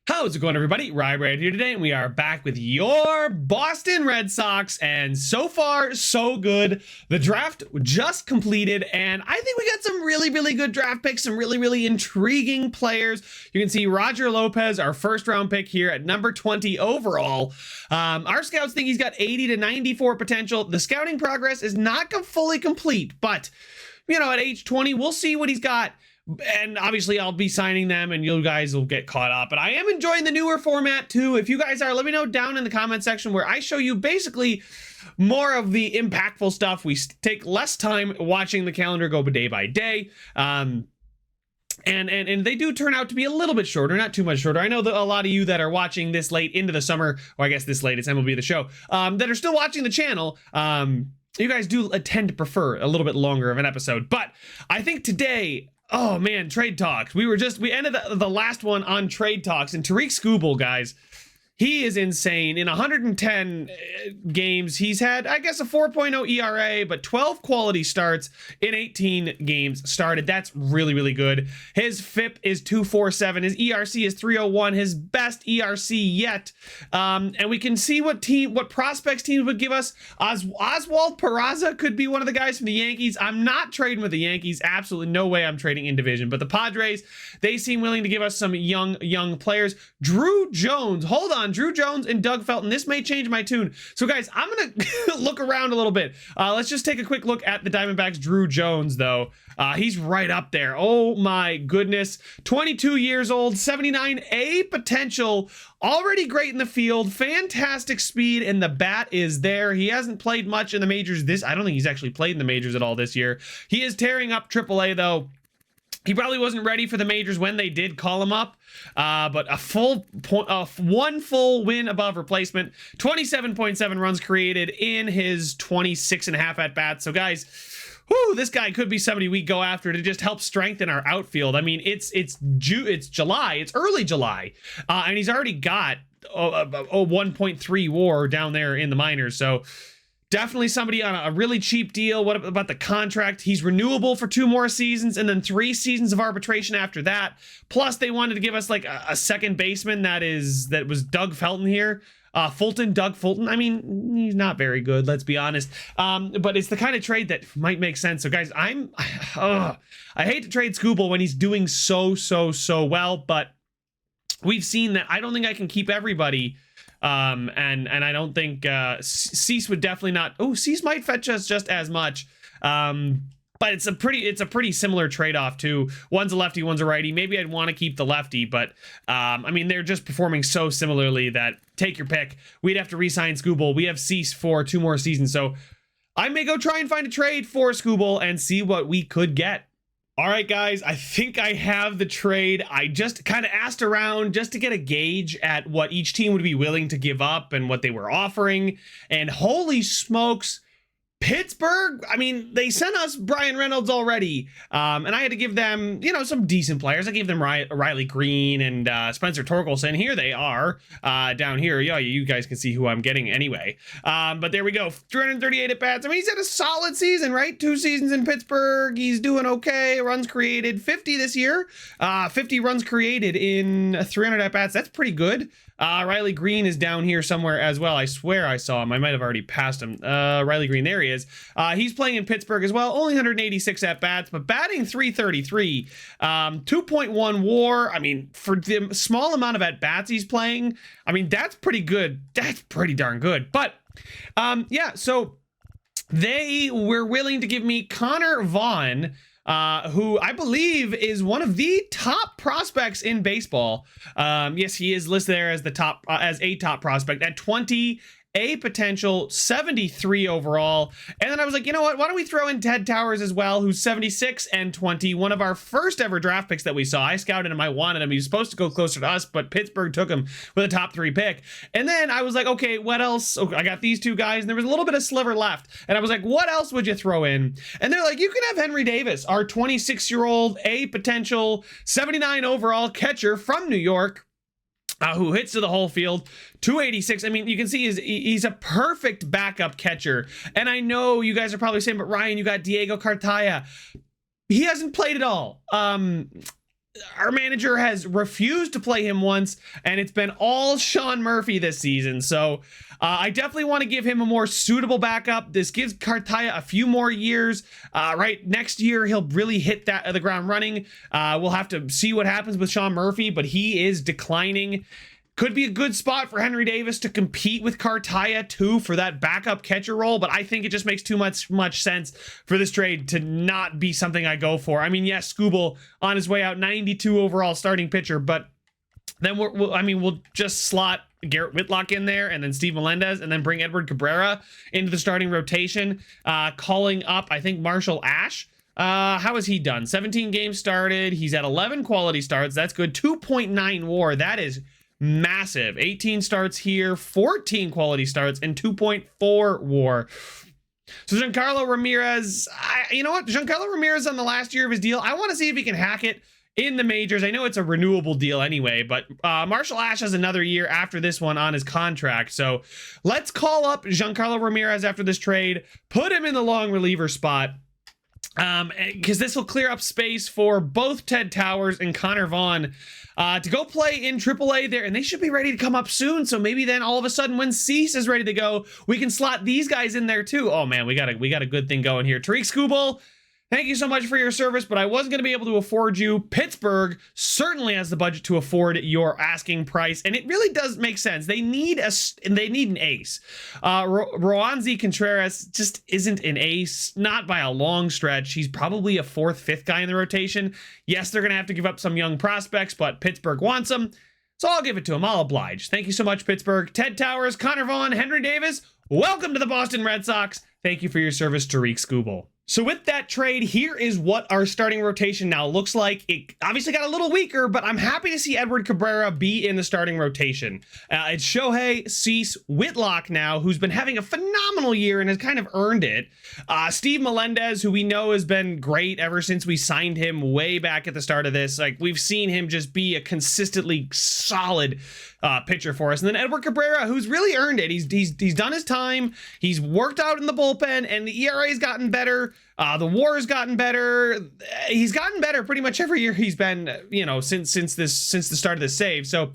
How's it going, everybody? Rye right here today, and we are back with your Boston Red Sox, and so far, so good. The draft just completed, and I think we got some really good draft picks, some really intriguing players. You can see Roger Lopez, our first-round pick here at number 20 overall. Our scouts think he's got 80 to 94 potential. The scouting progress is not fully complete, but, you know, at age 20, we'll see what he's got. And obviously I'll be signing them and you guys will get caught up. But I am enjoying the newer format too. If you guys are, let me know down in the comment section where I show you basically more of the impactful stuff. We take less time watching the calendar go day by day. And they do turn out to be a little bit shorter, not too much shorter. I know that a lot of you that are watching this late into the summer, or I guess this late, it's MLB The Show, that are still watching the channel, you guys do tend to prefer a little bit longer of an episode. But I think today, oh man, trade talks. We ended the last one on trade talks, and Tarik Skubal, guys, he is insane. In 110 games, he's had, I guess, a 4.0 ERA, but 12 quality starts in 18 games started. That's really good. His FIP is 247. His ERC is 301. His best ERC yet. And we can see what prospects teams would give us. Oswald Peraza could be one of the guys from the Yankees. I'm not trading with the Yankees. Absolutely no way I'm trading in division. But the Padres, they seem willing to give us some young players. Drew Jones, hold on. Drew Jones and Doug Felton. This may change my tune. So guys, I'm going to look around a little bit. Let's just take a quick look at the Diamondbacks' Drew Jones, though. He's right up there. Oh my goodness. 22 years old, 79 potential, already great in the field, fantastic speed, and the bat is there. He hasn't played much in the majors I don't think he's actually played in the majors at all this year. He is tearing up AAA, though. He probably wasn't ready for the majors when they did call him up, but one full win above replacement, 27.7 runs created in his 26 and a half at bats. So guys, this guy could be somebody we go after to just help strengthen our outfield. I mean, it's July, it's early July, and he's already got a 1.3 WAR down there in the minors. So definitely somebody on a really cheap deal. What about the contract? He's renewable for 2 more seasons and then 3 seasons of arbitration after that. Plus, they wanted to give us like a second baseman that was Doug Felton here. Doug Fulton. I mean, he's not very good, let's be honest. But it's the kind of trade that might make sense. So guys, I hate to trade Skubal when he's doing so well, but we've seen that I don't think I can keep everybody. And I don't think Cease would definitely not. Oh, Cease might fetch us just as much. But it's a pretty similar trade-off too. One's a lefty, one's a righty. Maybe I'd want to keep the lefty, but I mean, they're just performing so similarly that take your pick. We'd have to re-sign Skubal. We have Cease for 2 more seasons, so I may go try and find a trade for Skubal and see what we could get. All right, guys, I think I have the trade. I just kind of asked around just to get a gauge at what each team would be willing to give up and what they were offering. And holy smokes, Pittsburgh, I mean, they sent us Brian Reynolds already, and I had to give them, some decent players. I gave them Riley Green and Spencer Torkelson. Here they are down here. Yeah, you guys can see who I'm getting anyway. But there we go, 338 at-bats. I mean, he's had a solid season, right? 2 seasons in Pittsburgh. He's doing okay. Runs created, 50 this year. 50 runs created in 300 at-bats. That's pretty good. Riley Green is down here somewhere as well. I swear I saw him. I might have already passed him. Riley Green, there he is. He's playing in Pittsburgh as well. Only 186 at-bats, but batting 333. 2.1 WAR. I mean, for the small amount of at-bats he's playing, I mean, that's pretty good. That's pretty darn good. But, yeah, so they were willing to give me Connor Vaughn, who I believe is one of the top prospects in baseball. Yes, he is listed there as as a top prospect at 20 potential, 73 overall. And then I was like, you know what? Why don't we throw in Ted Towers as well, who's 76 and 20, one of our first ever draft picks that we saw. I scouted him, I wanted him. He was supposed to go closer to us, but Pittsburgh took him with a top 3 pick. And then I was like, okay, what else? Okay, I got these 2 guys, and there was a little bit of sliver left. And I was like, what else would you throw in? And they're like, you can have Henry Davis, our 26-year-old, a potential, 79 overall catcher from New York. Who hits to the whole field, 286. I mean, you can see he's a perfect backup catcher. And I know you guys are probably saying, but Ryan, you got Diego Cartaya. He hasn't played at all. our manager has refused to play him once, and it's been all Sean Murphy this season. So I definitely want to give him a more suitable backup. This gives Cartaya a few more years. Right, next year he'll really hit the ground running. We'll have to see what happens with Sean Murphy, but he is declining. Could be a good spot for Henry Davis to compete with Cartaya too for that backup catcher role, but I think it just makes too much sense for this trade to not be something I go for. I mean, yes, Skubal on his way out, 92 overall starting pitcher, but then we'll just slot Garrett Whitlock in there and then Steve Melendez and then bring Edward Cabrera into the starting rotation, calling up, I think, Marshall Ash. How has he done? 17 games started. He's at 11 quality starts. That's good. 2.9 WAR. That is massive. 18 starts here, 14 quality starts, and 2.4 WAR. So Giancarlo Ramirez, you know what? Giancarlo Ramirez on the last year of his deal, I want to see if he can hack it in the majors. I know it's a renewable deal anyway, but Marshall Ash has another year after this one on his contract. So let's call up Giancarlo Ramirez after this trade, put him in the long reliever spot, because this will clear up space for both Ted Towers and Connor Vaughn to go play in AAA there, and they should be ready to come up soon. So maybe then all of a sudden when Cease is ready to go, we can slot these guys in there too. Oh man, we got a good thing going here. Tariq Skubal, thank you so much for your service, but I wasn't going to be able to afford you. Pittsburgh certainly has the budget to afford your asking price, and it really does make sense. They need an ace. Roanzi Contreras just isn't an ace, not by a long stretch. He's probably a 4th, 5th guy in the rotation. Yes, they're going to have to give up some young prospects, but Pittsburgh wants them, so I'll give it to him. I'll oblige. Thank you so much, Pittsburgh. Ted Towers, Connor Vaughn, Henry Davis, welcome to the Boston Red Sox. Thank you for your service, Tariq Skubal. So with that trade, here is what our starting rotation now looks like. It obviously got a little weaker, but I'm happy to see Edward Cabrera be in the starting rotation. It's Shohei, Cease, Whitlock now, who's been having a phenomenal year and has kind of earned it. Steve Melendez, who we know has been great ever since we signed him way back at the start of this. Like, we've seen him just be a consistently solid pitcher for us. And then Edward Cabrera, who's really earned it. He's done his time. He's worked out in the bullpen, and the ERA's gotten better. The WAR has gotten better. He's gotten better pretty much every year he's been, since the start of the save. So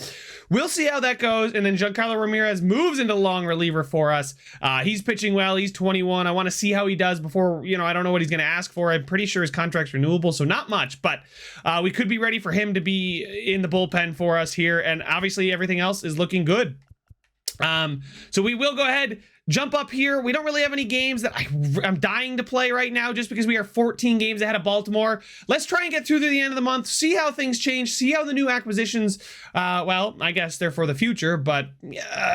we'll see how that goes. And then Giancarlo Ramirez moves into long reliever for us. He's pitching well. He's 21. I want to see how he does before, I don't know what he's going to ask for. I'm pretty sure his contract's renewable, so not much, but we could be ready for him to be in the bullpen for us here. And obviously everything else is looking good. So we will go ahead, jump up here. We don't really have any games that I'm dying to play right now just because we are 14 games ahead of Baltimore. Let's try and get through to the end of the month, see how things change, see how the new acquisitions, well, I guess they're for the future, but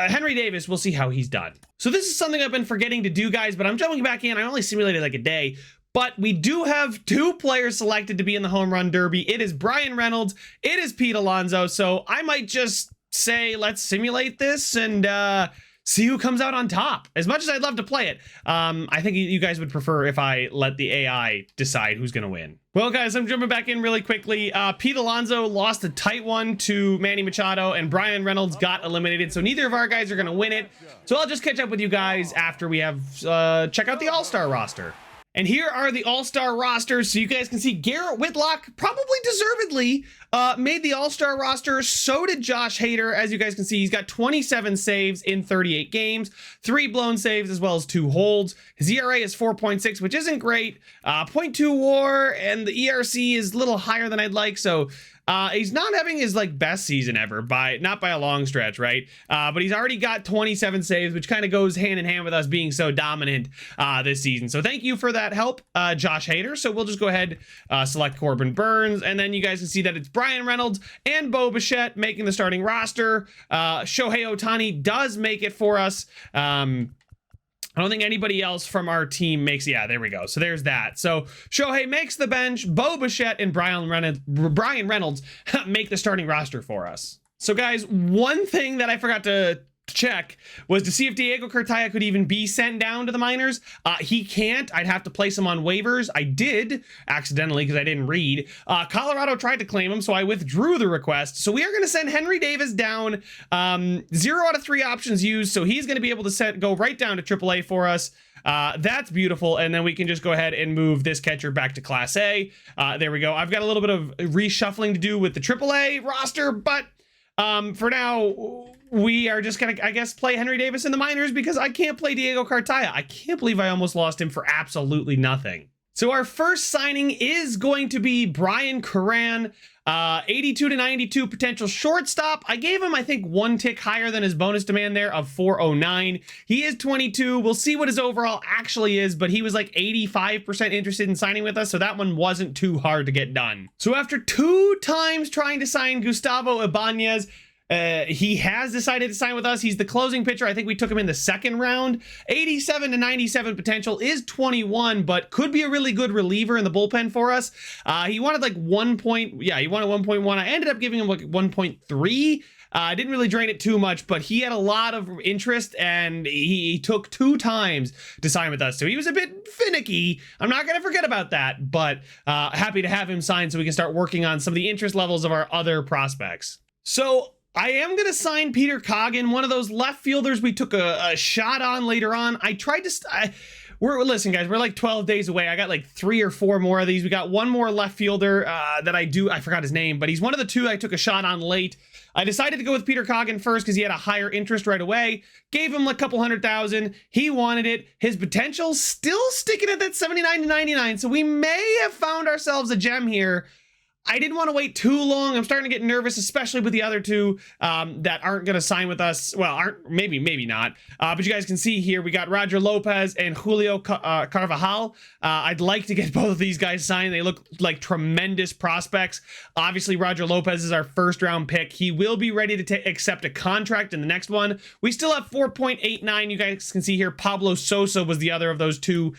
Henry Davis, we'll see how he's done. So this is something I've been forgetting to do, guys, but I'm jumping back in. I only simulated like a day. But we do have 2 players selected to be in the home run derby. It is Brian Reynolds. It is Pete Alonso. So I might just say, let's simulate this and see who comes out on top. As much as I'd love to play it, I think you guys would prefer if I let the AI decide who's going to win. Well, guys, I'm jumping back in really quickly. Pete Alonso lost a tight one to Manny Machado, and Brian Reynolds got eliminated. So neither of our guys are going to win it. So I'll just catch up with you guys after we have check out the All-Star roster. And here are the All-Star rosters, so you guys can see Garrett Whitlock, probably deservedly, made the All-Star roster. So did Josh Hader. As you guys can see, he's got 27 saves in 38 games, 3 blown saves as well as 2 holds. His ERA is 4.6, which isn't great. 0.2 WAR, and the ERC is a little higher than I'd like, so he's not having his best season ever, not by a long stretch, right? But he's already got 27 saves, which kind of goes hand in hand with us being so dominant this season. So thank you for that help, Josh Hader. So we'll just go ahead, select Corbin Burns, and then you guys can see that it's Brian Reynolds and Bo Bichette making the starting roster. Shohei Ohtani does make it for us. I don't think anybody else from our team makes, yeah, there we go. So there's that. So Shohei makes the bench, Bo Bichette and Brian Reynolds make the starting roster for us. So guys, one thing that I forgot to check was to see if Diego Cartaya could even be sent down to the minors. He can't. I'd have to place him on waivers. I did accidentally because I didn't read. Colorado tried to claim him, so I withdrew the request. So we are going to send Henry Davis down. 0 out of 3 options used, so he's going to be able to go right down to AAA for us. That's beautiful, and then we can just go ahead and move this catcher back to Class A. There we go. I've got a little bit of reshuffling to do with the AAA roster, but for now, we are just gonna, I guess, play Henry Davis in the minors because I can't play Diego Cartaya. I can't believe I almost lost him for absolutely nothing. So our first signing is going to be Brian Curran, 82 to 92 potential shortstop. I gave him, I think, 1 tick higher than his bonus demand there of 409. He is 22. We'll see what his overall actually is, but he was like 85% interested in signing with us, so that one wasn't too hard to get done. So after 2 times trying to sign Gustavo Ibanez, he has decided to sign with us. He's the closing pitcher. I think we took him in the 2nd round. 87 to 97 potential, is 21, but could be a really good reliever in the bullpen for us. He wanted like 1 point. Yeah, he wanted 1.1. I ended up giving him like 1.3. I didn't really drain it too much, but he had a lot of interest, and he took 2 times to sign with us. So he was a bit finicky. I'm not going to forget about that, but happy to have him sign so we can start working on some of the interest levels of our other prospects. So I am going to sign Peter Coggin, one of those left fielders we took a shot on later on. I tried to... Listen, guys, we're like 12 days away. I got like 3 or 4 more of these. We got one more left fielder that I forgot his name, but he's one of the 2 I took a shot on late. I decided to go with Peter Coggin first because he had a higher interest right away. Gave him a couple $100,000. He wanted it. His potential still sticking at that 79 to 99. So we may have found ourselves a gem here. I didn't want to wait too long. I'm starting to get nervous, especially with the other 2 that aren't going to sign with us. Well, maybe not. But you guys can see here, we got Roger Lopez and Julio Carvajal. I'd like to get both of these guys signed. They look like tremendous prospects. Obviously, Roger Lopez is our 1st round pick. He will be ready to accept a contract in the next one. We still have 4.89. You guys can see here, Pablo Sosa was the other of those 2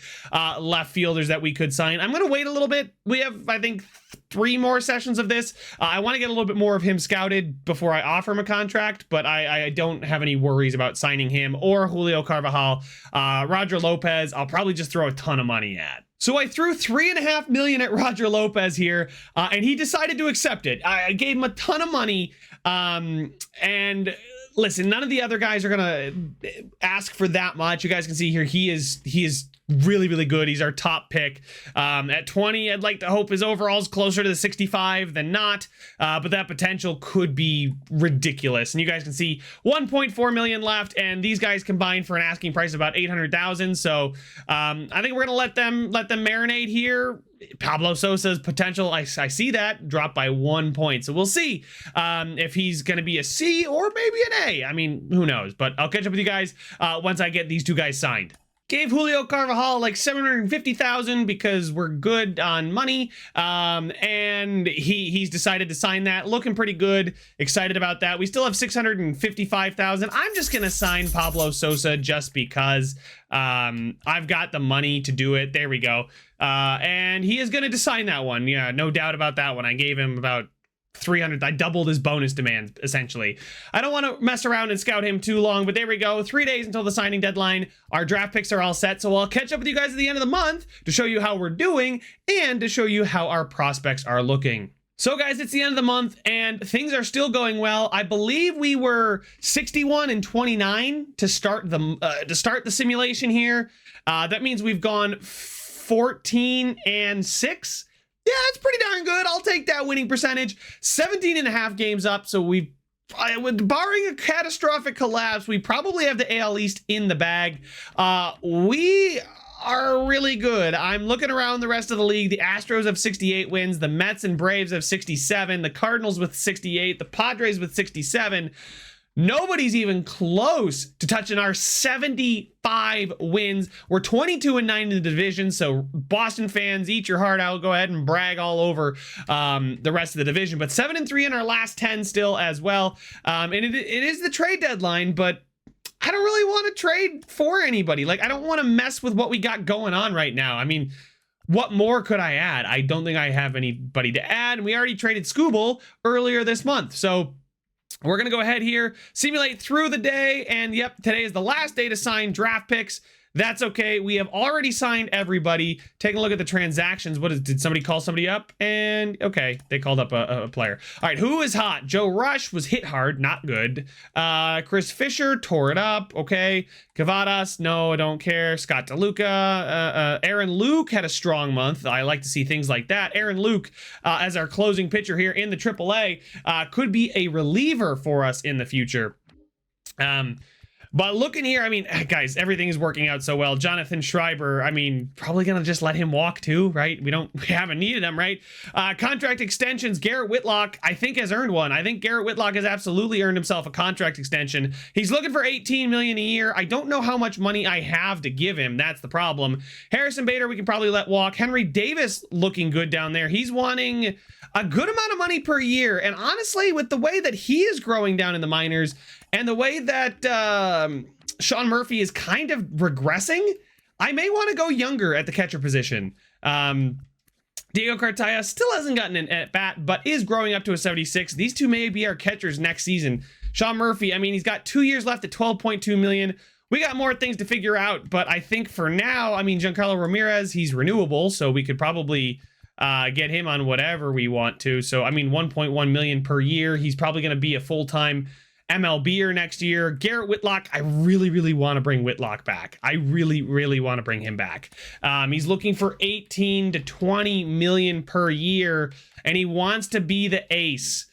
left fielders that we could sign. I'm going to wait a little bit. We have, I think, 3 more sessions of this. I want to get a little bit more of him scouted before I offer him a contract, but I don't have any worries about signing him or Julio Carvajal. Roger Lopez, I'll probably just throw a ton of money at. So I threw $3.5 million at Roger Lopez here, and he decided to accept it. I gave him a ton of money, and listen, none of the other guys are gonna ask for that much. You guys can see here, he is really, really good. He's our top pick. At 20, I'd like to hope his overall's closer to the 65 than not, but that potential could be ridiculous. And you guys can see 1.4 million left, and these guys combined for an asking price of about 800,000. So I think we're gonna let them marinate here. Pablo Sosa's potential, I see that drop by 1 point. So we'll see if he's going to be a C or maybe an A. I mean, who knows? But I'll catch up with you guys once I get these 2 guys signed. Gave Julio Carvajal like 750,000 because we're good on money, and he's decided to sign that. Looking pretty good. Excited about that. We still have 655,000. I'm just gonna sign Pablo Sosa just because I've got the money to do it. There we go. And he is gonna sign that one. Yeah, no doubt about that one. I gave him about 300. I doubled his bonus demand, essentially. I don't want to mess around and scout him too long, but there we go. 3 days until the signing deadline. Our draft picks are all set, so I'll catch up with you guys at the end of the month to show you how we're doing and to show you how our prospects are looking. So guys, it's the end of the month and things are still going well. I believe we were 61 and 29 to start the simulation here. That means we've gone 14 and 6. Yeah, it's pretty darn good. I'll take that winning percentage. 17 and a half games up. So barring a catastrophic collapse, we probably have the AL East in the bag. We are really good. I'm looking around the rest of the league. The Astros have 68 wins. The Mets and Braves have 67. The Cardinals with 68. The Padres with 67. Nobody's even close to touching our 75 wins. We're 22 and 9 in the division. So Boston fans, eat your heart out. Go ahead and brag all over the rest of the division. But 7 and 3 in our last 10 still as well. And it is the trade deadline, but I don't really want to trade for anybody. Like, I don't want to mess with what we got going on right now. I mean, what more could I add? I don't think I have anybody to add. And we already traded Scooble earlier this month. So We're going to go ahead here, simulate through the day, and yep, today is the last day to sign draft picks. That's okay. We have already signed everybody. Taking a look at the transactions. Did somebody call somebody up? And okay, they called up a player. All right, who is hot? Joe Rush was hit hard, not good. Chris Fisher tore it up. Okay. Cavadas, no, I don't care. Scott DeLuca. Aaron Luke had a strong month. I like to see things like that. Aaron Luke, as our closing pitcher here in the AAA, could be a reliever for us in the future. But looking here, I mean, guys, everything is working out so well. Jonathan Schreiber, I mean, probably going to just let him walk too, right? We haven't needed him, right? Contract extensions, Garrett Whitlock, I think has earned one. I think Garrett Whitlock has absolutely earned himself a contract extension. He's looking for $18 million a year. I don't know how much money I have to give him. That's the problem. Harrison Bader, we can probably let walk. Henry Davis looking good down there. He's wanting a good amount of money per year. And honestly, with the way that he is growing down in the minors, and the way that Sean Murphy is kind of regressing, I may want to go younger at the catcher position. Diego Cartaya still hasn't gotten an at-bat, but is growing up to a 76. These two may be our catchers next season. Sean Murphy, I mean, he's got 2 years left at $12.2 million. We got more things to figure out, but I think for now, I mean, Giancarlo Ramirez, he's renewable, so we could probably get him on whatever we want to. So, I mean, $1.1 million per year. He's probably going to be a full-time MLBer next year. Garrett Whitlock, I really, really want to bring Whitlock back. I really, really want to bring him back. He's looking for 18 to 20 million per year, and he wants to be the ace.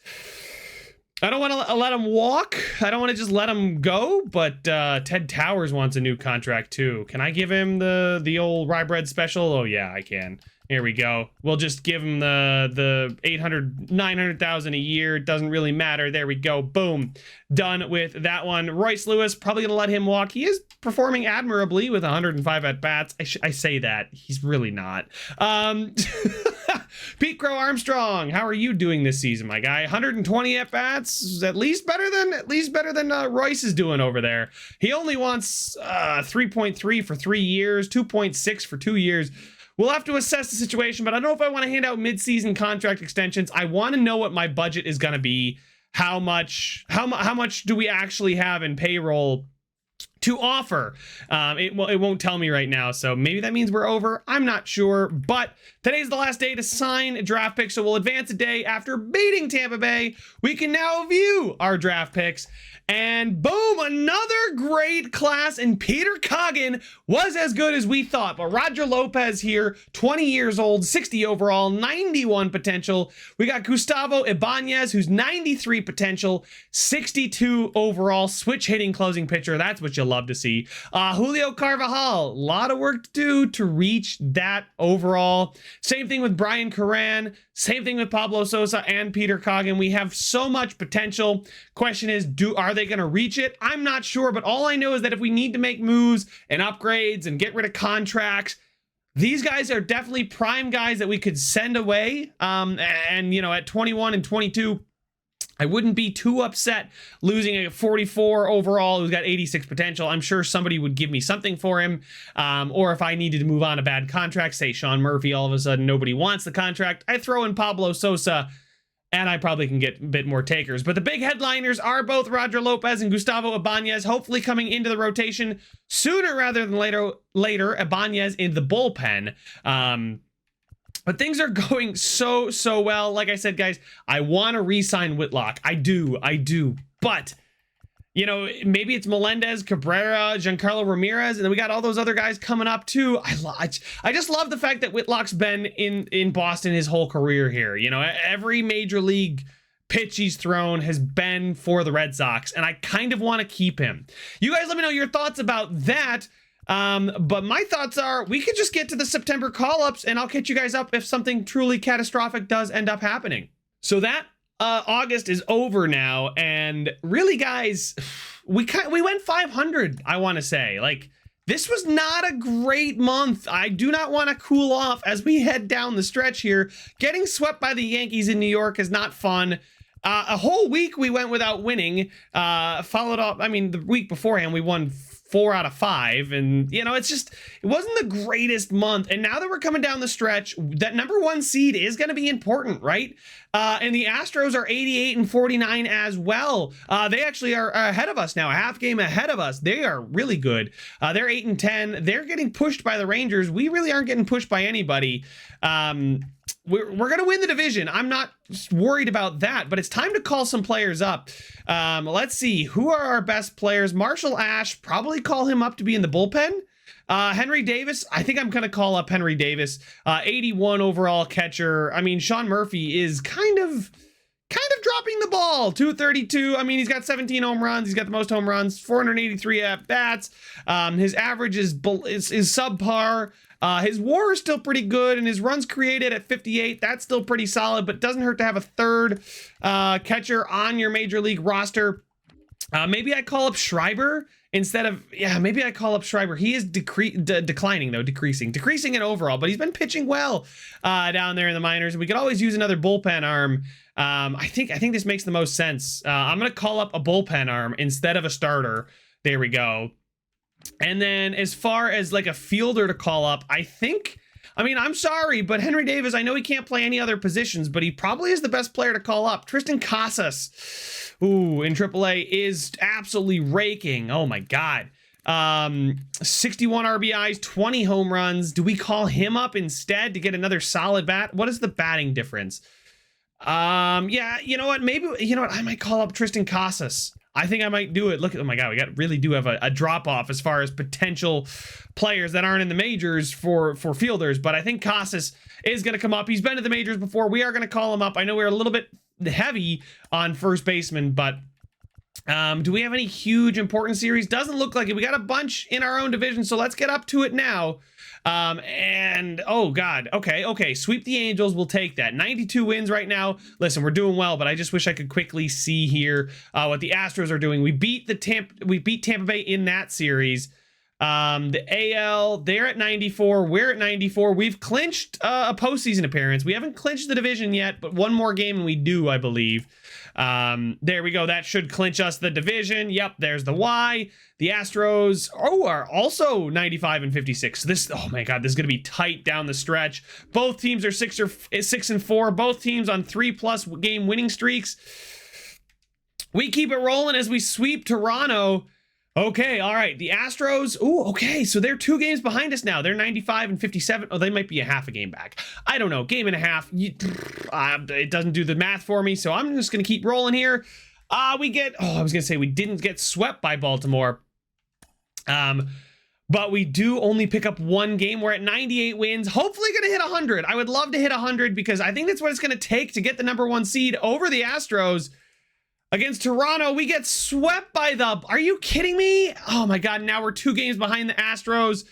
I don't want to let him walk. I don't want to just let him go, but Ted Towers wants a new contract too. Can I give him the old rye bread special? Oh yeah, I can. Here we go. We'll just give him the 800, 900,000 a year. It doesn't really matter. There we go. Boom. Done with that one. Royce Lewis, probably going to let him walk. He is performing admirably with 105 at-bats. I say that. He's really not. Pete Crow Armstrong, how are you doing this season, my guy? 120 at-bats, at least better than Royce is doing over there. He only wants 3.3 for 3 years, 2.6 for 2 years. We'll have to assess the situation, but I don't know if I want to hand out mid-season contract extensions. I want to know what my budget is going to be. How much do we actually have in payroll to offer? It won't tell me right now, so maybe that means we're over. I'm not sure, but today's the last day to sign a draft pick, so we'll advance a day after beating Tampa Bay. We can now view our draft picks. And boom, another great class, and Peter Coggin was as good as we thought. But Roger Lopez here, 20 years old, 60 overall, 91 potential. We got Gustavo Ibanez, who's 93 potential, 62 overall, switch hitting closing pitcher. That's what you'll love to see. Julio Carvajal, a lot of work to do to reach that overall. Same thing with Brian Curran. Same thing with Pablo Sosa and Peter Coggin. We have so much potential. Question is, are they going to reach it? I'm not sure, but all I know is that if we need to make moves and upgrades and get rid of contracts, these guys are definitely prime guys that we could send away. And you know, at 21 and 22, I wouldn't be too upset losing a 44 overall who's got 86 potential. I'm sure somebody would give me something for him. Or if I needed to move on a bad contract, say Sean Murphy, all of a sudden nobody wants the contract, I throw in Pablo Sosa and I probably can get a bit more takers. But the big headliners are both Roger Lopez and Gustavo Ibanez, hopefully coming into the rotation sooner rather than later. Ibanez in the bullpen. But things are going so well. Like I said, guys, I want to re-sign Whitlock. I do. But, you know, maybe it's Melendez, Cabrera, Giancarlo Ramirez, and then we got all those other guys coming up too. I just love the fact that Whitlock's been in Boston his whole career here. You know, every major league pitch he's thrown has been for the Red Sox, and I kind of want to keep him. You guys let me know your thoughts about that. But my thoughts are we could just get to the September call-ups and I'll catch you guys up if something truly catastrophic does end up happening. So that August is over now, and really, guys, we went 500. I want to say, like, this was not a great month. I do not want to cool off as we head down the stretch here. Getting swept by the Yankees in New York is not fun. A whole week we went without winning. Followed up, I mean, the week beforehand we won 4 out of 5, and you know, it wasn't the greatest month. And now that we're coming down the stretch, that number 1 seed is going to be important, right? And the Astros are 88 and 49 as well. They actually are ahead of us now, a half game ahead of us. They are really good. They're 8 and 10. They're getting pushed by the Rangers. We really aren't getting pushed by anybody. We're going to win the division. I'm not worried about that, but it's time to call some players up. Let's see. Who are our best players? Marshall Ash, probably call him up to be in the bullpen. Henry Davis, I think I'm going to call up Henry Davis. 81 overall catcher. I mean, Sean Murphy is kind of dropping the ball. 232. I mean, he's got 17 home runs. He's got the most home runs, 483 at bats. His average is subpar. His WAR is still pretty good, and his runs created at 58. That's still pretty solid, but doesn't hurt to have a third catcher on your major league roster. Maybe I call up Schreiber instead of, maybe I call up Schreiber. He is declining though, decreasing in overall, but he's been pitching well down there in the minors. We could always use another bullpen arm. I think this makes the most sense. I'm going to call up a bullpen arm instead of a starter. There we go. And then as far as like a fielder to call up, I'm sorry, but Henry Davis, I know he can't play any other positions, but he probably is the best player to call up. Tristan Casas, in AAA, is absolutely raking. Oh my God. 61 RBIs, 20 home runs. Do we call him up instead to get another solid bat? What is the batting difference? Yeah, you know what? I might call up Tristan Casas. I think I might do it. Look, oh my God, we really do have a drop off as far as potential players that aren't in the majors for fielders. But I think Casas is going to come up. He's been to the majors before. We are going to call him up. I know we're a little bit heavy on first baseman, but do we have any huge important series? Doesn't look like it. We got a bunch in our own division, so let's get up to it now. And oh God, okay, sweep the Angels, we'll take that. 92 wins right now. Listen, we're doing well, but I just wish I could quickly see here what the Astros are doing. We beat Tampa Bay in that series. The AL, they're at 94, we're at 94. We've clinched a postseason appearance. We haven't clinched the division yet, but one more game and we do, I believe. There we go. That should clinch us the division. Yep, there's the Y. The Astros are also 95 and 56. Oh my God, this is going to be tight down the stretch. Both teams are 6 and 4. Both teams on 3+ game winning streaks. We keep it rolling as we sweep Toronto. Okay, all right. The Astros, okay, so they're 2 games behind us now. They're 95 and 57. Oh, they might be a half a game back. I don't know, game and a half. It doesn't do the math for me, so I'm just going to keep rolling here. I was going to say we didn't get swept by Baltimore. But we do only pick up 1 game. We're at 98 wins. Hopefully going to hit 100. I would love to hit 100 because I think that's what it's going to take to get the #1 seed over the Astros. Against Toronto, we get swept by are you kidding me? Oh my God, now we're 2 games behind the Astros.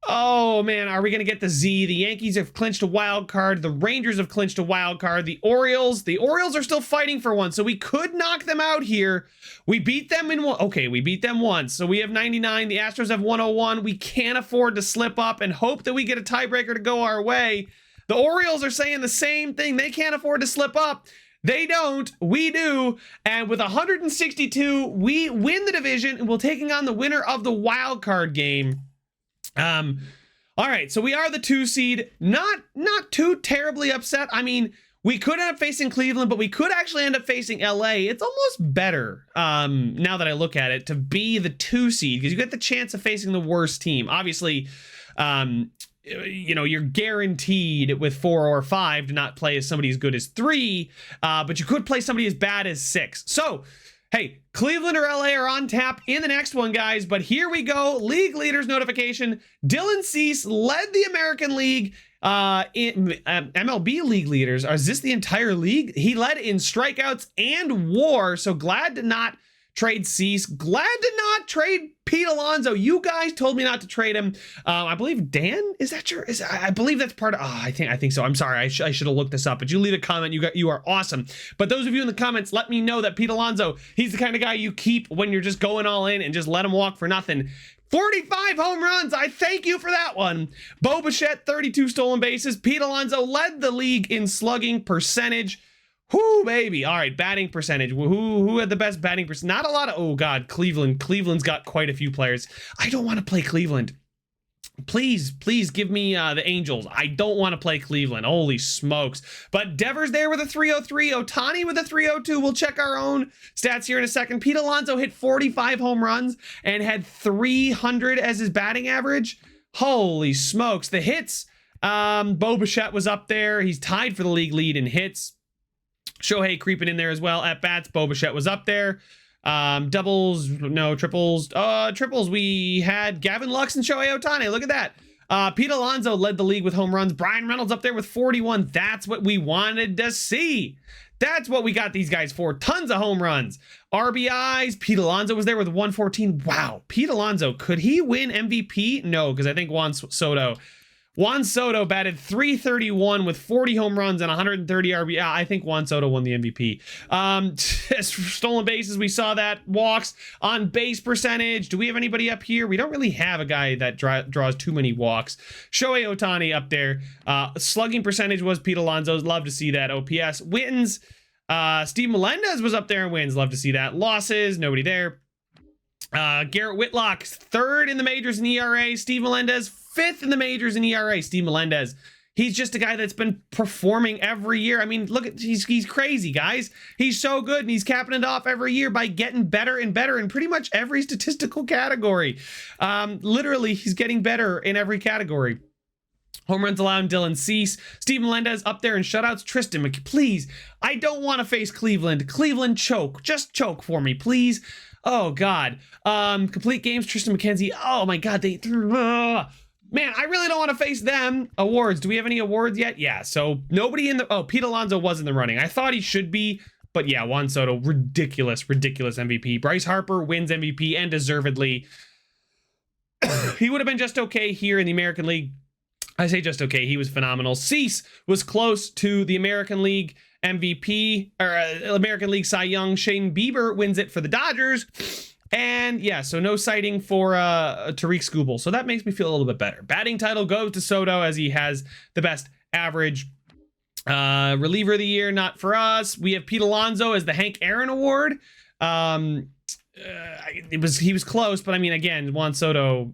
Oh man, are we gonna get the Z? The Yankees have clinched a wild card. The Rangers have clinched a wild card. The Orioles are still fighting for one, so we could knock them out here. We beat them in one. Okay, we beat them once, so we have 99. The Astros have 101. We can't afford to slip up and hope that we get a tiebreaker to go our way. The Orioles are saying the same thing. They can't afford to slip up. They don't, we do, and with 162, we win the division, and we're taking on the winner of the wild card game. All right, so we are the 2 seed. Not too terribly upset. I mean, we could end up facing Cleveland, but we could actually end up facing LA. It's almost better, now that I look at it, to be the 2 seed, because you get the chance of facing the worst team. Obviously, you're guaranteed with 4 or 5 to not play as somebody as good as 3, but you could play somebody as bad as 6. So, hey, Cleveland or LA are on tap in the next one, guys, but here we go. League leaders notification. Dylan Cease led the American League in MLB league leaders. Is this the entire league? He led in strikeouts and WAR, so glad to not trade Cease. Glad to not trade Pete Alonso. You guys told me not to trade him. I believe Dan, is that your? I believe that's part of. I think so. I'm sorry. I should have looked this up. But you leave a comment. You are awesome. But those of you in the comments, let me know that Pete Alonso, he's the kind of guy you keep when you're just going all in and just let him walk for nothing. 45 home runs. I thank you for that one. Bo Bichette, 32 stolen bases. Pete Alonso led the league in slugging percentage. Whoo, baby. All right, batting percentage. Who had the best batting percentage? Not a lot of, oh God, Cleveland. Cleveland's got quite a few players. I don't want to play Cleveland. Please give me the Angels. I don't want to play Cleveland. Holy smokes. But Devers there with a 303. Ohtani with a 302. We'll check our own stats here in a second. Pete Alonso hit 45 home runs and had 300 as his batting average. Holy smokes. The hits. Bo Bichette was up there. He's tied for the league lead in hits. Shohei creeping in there as well. At bats, Bo Bichette was up there. Doubles, no, triples. Triples, we had Gavin Lux and Shohei Ohtani. Look at that. Pete Alonso led the league with home runs. Brian Reynolds up there with 41. That's what we wanted to see. That's what we got these guys for. Tons of home runs. RBIs, Pete Alonso was there with 114. Wow, Pete Alonso, could he win MVP? No, because I think Juan Soto batted 331 with 40 home runs and 130 RBI. I think Juan Soto won the MVP. Stolen bases, we saw that. Walks, on base percentage. Do we have anybody up here? We don't really have a guy that draws too many walks. Shohei Ohtani up there. Slugging percentage was Pete Alonso's. Love to see that. OPS. Wins. Steve Melendez was up there in wins. Love to see that. Losses, nobody there. Garrett Whitlock, third in the majors in ERA. Steve Melendez, fifth in the majors in ERA. Steve Melendez, he's just a guy that's been performing every year. I mean, look at, he's crazy, guys. He's so good, and he's capping it off every year by getting better and better in pretty much every statistical category. Literally, he's getting better in every category. Home runs allowed, Dylan Cease. Steve Melendez up there in shutouts. Tristan McKenzie, please. I don't want to face Cleveland. Cleveland, choke. Just choke for me, please. Oh, God. Complete games, Tristan McKenzie. Oh, my God. Man, I really don't want to face them. Awards. Do we have any awards yet? Yeah, so nobody in the... Oh, Pete Alonso was in the running. I thought he should be, but yeah, Juan Soto, ridiculous MVP. Bryce Harper wins MVP, and deservedly. He would have been just okay here in the American League. I say just okay. He was phenomenal. Cease was close to the American League MVP, or American League Cy Young. Shane Bieber wins it for the Dodgers. And yeah, so no sighting for Tariq Skubal. So that makes me feel a little bit better. Batting title goes to Soto, as he has the best average. Reliever of the year, not for us. We have Pete Alonso as the Hank Aaron Award. He was close, but I mean, again, Juan Soto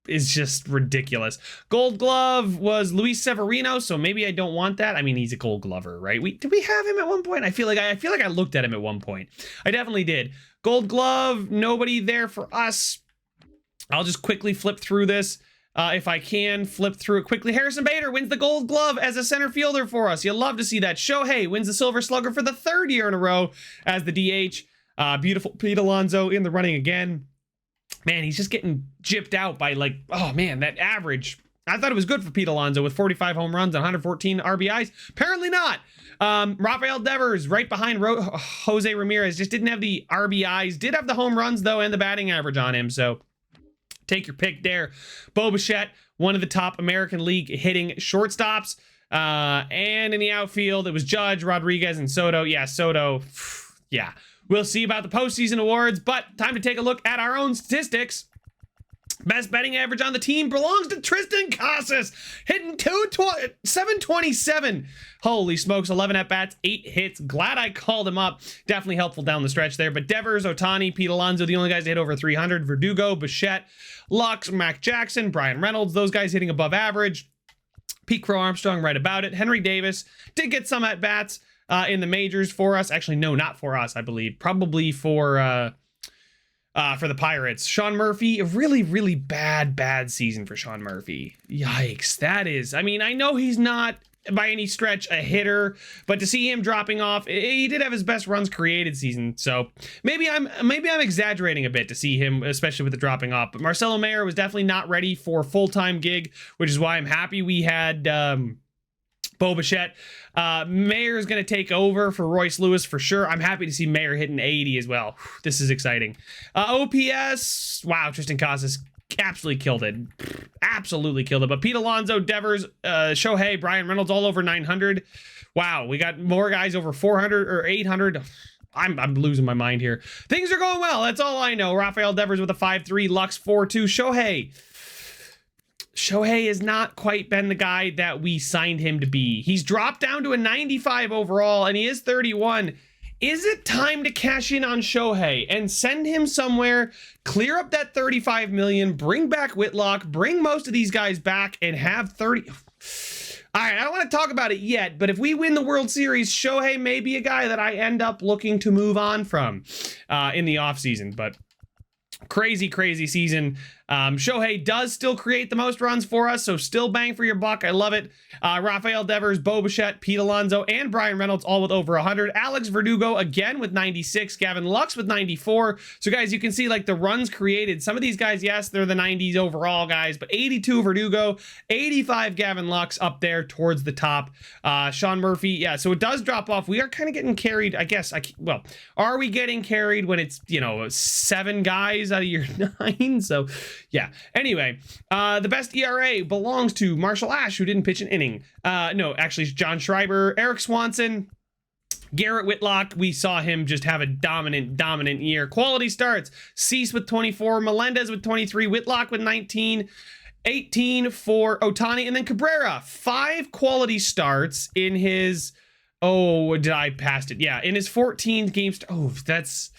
is just ridiculous. Gold Glove was Luis Severino, so maybe I don't want that. I mean, he's a Gold Glover, right? Did we have him at one point? I feel like I looked at him at one point. I definitely did. Gold Glove, nobody there for us. I'll just quickly flip through this. If I can flip through it quickly. Harrison Bader wins the Gold Glove as a center fielder for us. You'll love to see that. Shohei wins the Silver Slugger for the third year in a row as the DH. Beautiful Pete Alonso in the running again. Man, he's just getting gypped out by, like, oh man, that average. I thought it was good for Pete Alonso with 45 home runs and 114 RBIs. Apparently not. Rafael Devers right behind Jose Ramirez. Just didn't have the RBIs. Did have the home runs, though, and the batting average on him. So take your pick there. Bo Bichette, one of the top American League hitting shortstops. And in the outfield, it was Judge, Rodriguez, and Soto. Yeah, Soto. Yeah. We'll see about the postseason awards, but time to take a look at our own statistics. Best betting average on the team belongs to Tristan Casas, hitting 727. Holy smokes, 11 at-bats, 8 hits. Glad I called him up. Definitely helpful down the stretch there. But Devers, Ohtani, Pete Alonso, the only guys that hit over 300. Verdugo, Bichette, Lux, Mac Jackson, Brian Reynolds, those guys hitting above average. Pete Crow Armstrong right about it. Henry Davis did get some at-bats in the majors for us. Actually, no, not for us, I believe. Probably for the Pirates. Sean Murphy, a really, really bad season for Sean Murphy. Yikes. That is, I mean, I know he's not by any stretch a hitter, but to see him dropping off, he did have his best runs created season. So maybe I'm exaggerating a bit to see him, especially with the dropping off. But Marcelo Mayer was definitely not ready for a full-time gig, which is why I'm happy we had Bo Bichette. Mayer is going to take over for Royce Lewis for sure. I'm happy to see Mayer hitting 80 as well. This is exciting. OPS, wow, Tristan Casas absolutely killed it. Absolutely killed it. But Pete Alonso, Devers, Shohei, Brian Reynolds all over 900. Wow, we got more guys over 400 or 800. I'm losing my mind here. Things are going well. That's all I know. Rafael Devers with a 5.3, Lux 4.2. Shohei has not quite been the guy that we signed him to be. He's dropped down to a 95 overall, and he is 31. Is it time to cash in on Shohei and send him somewhere, clear up that 35 million, bring back Whitlock, bring most of these guys back, and have 30... All right, I don't want to talk about it yet, but if we win the World Series, Shohei may be a guy that I end up looking to move on from in the offseason. But crazy season. Shohei does still create the most runs for us, so still bang for your buck. I love it. Rafael Devers, Bo Bichette, Pete Alonso, and Brian Reynolds all with over 100. Alex Verdugo again with 96. Gavin Lux with 94. So guys, you can see like the runs created. Some of these guys, yes, they're the 90s overall guys, but 82 Verdugo, 85 Gavin Lux up there towards the top. Sean Murphy, yeah, so it does drop off. We are kind of getting carried, I guess. Well, are we getting carried when it's, 7 guys out of your 9? So yeah. Anyway, the best ERA belongs to Marshall Ash, who didn't pitch an inning. No, actually, John Schreiber, Eric Swanson, Garrett Whitlock. We saw him just have a dominant year. Quality starts: Cease with 24, Melendez with 23, Whitlock with 19, 18 for Ohtani, and then Cabrera. 5 quality starts in his... Oh, did I passed it? Yeah, in his 14th game. Oh, that's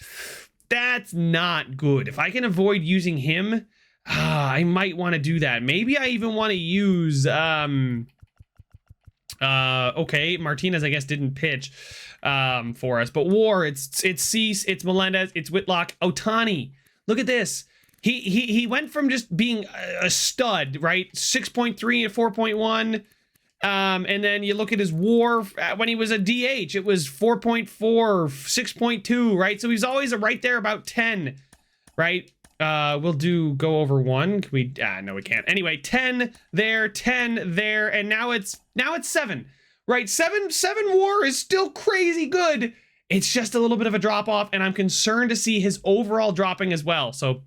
not good. If I can avoid using him, I might want to do that. Maybe I even want to use okay, Martinez I guess didn't pitch for us, but WAR, it's Cease, it's Melendez, it's Whitlock. Ohtani, look at this. He went from just being a stud, right? 6.3 to 4.1. And then you look at his WAR when he was a DH, it was 4.4, 6.2, right? So he's always right there about 10, right? We'll go over 1. Can we? No, we can't. Anyway, 10 there, 10 there, and now it's 7, right? 7 WAR is still crazy good. It's just a little bit of a drop off, and I'm concerned to see his overall dropping as well. So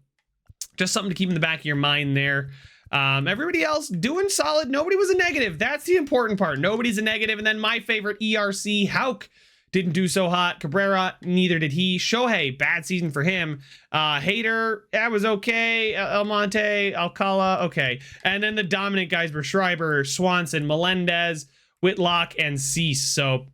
just something to keep in the back of your mind there. Everybody else doing solid. Nobody was a negative. That's the important part. Nobody's a negative. And then my favorite, ERC, Hauk, didn't do so hot. Cabrera, neither did he. Shohei, bad season for him. Hader, that was okay. Almonte, Alcala, okay. And then the dominant guys were Schreiber, Swanson, Melendez, Whitlock, and Cease. So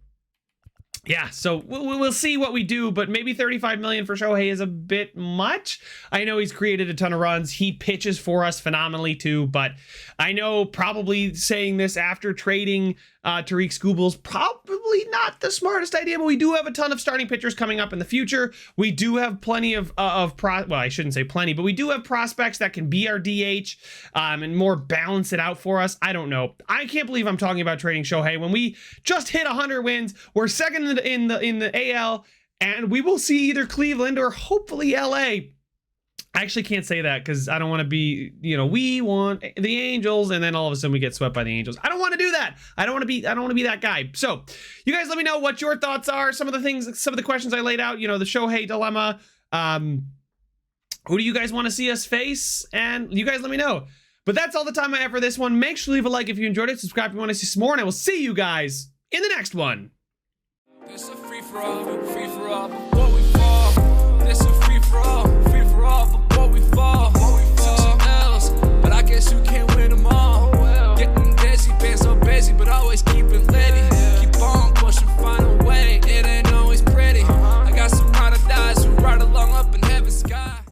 yeah, so we'll see what we do, but maybe 35 million for Shohei is a bit much. I know he's created a ton of runs. He pitches for us phenomenally too, but I know probably saying this after trading Tariq Skubel's probably not the smartest idea, but we do have a ton of starting pitchers coming up in the future. We do have plenty well, I shouldn't say plenty, but we do have prospects that can be our DH and more balance it out for us. I don't know. I can't believe I'm talking about trading Shohei when we just hit 100 wins. We're second in the AL, and we will see either Cleveland or hopefully LA. I actually can't say that because I don't want to be, we want the Angels, and then all of a sudden we get swept by the Angels. I don't want to do that. I don't want to be that guy. So you guys let me know what your thoughts are. Some of the questions I laid out, the Shohei dilemma. Who do you guys want to see us face? And you guys let me know. But that's all the time I have for this one. Make sure to leave a like if you enjoyed it. Subscribe if you want to see some more, and I will see you guys in the next one. This a free for all, what we fall. This a free for all.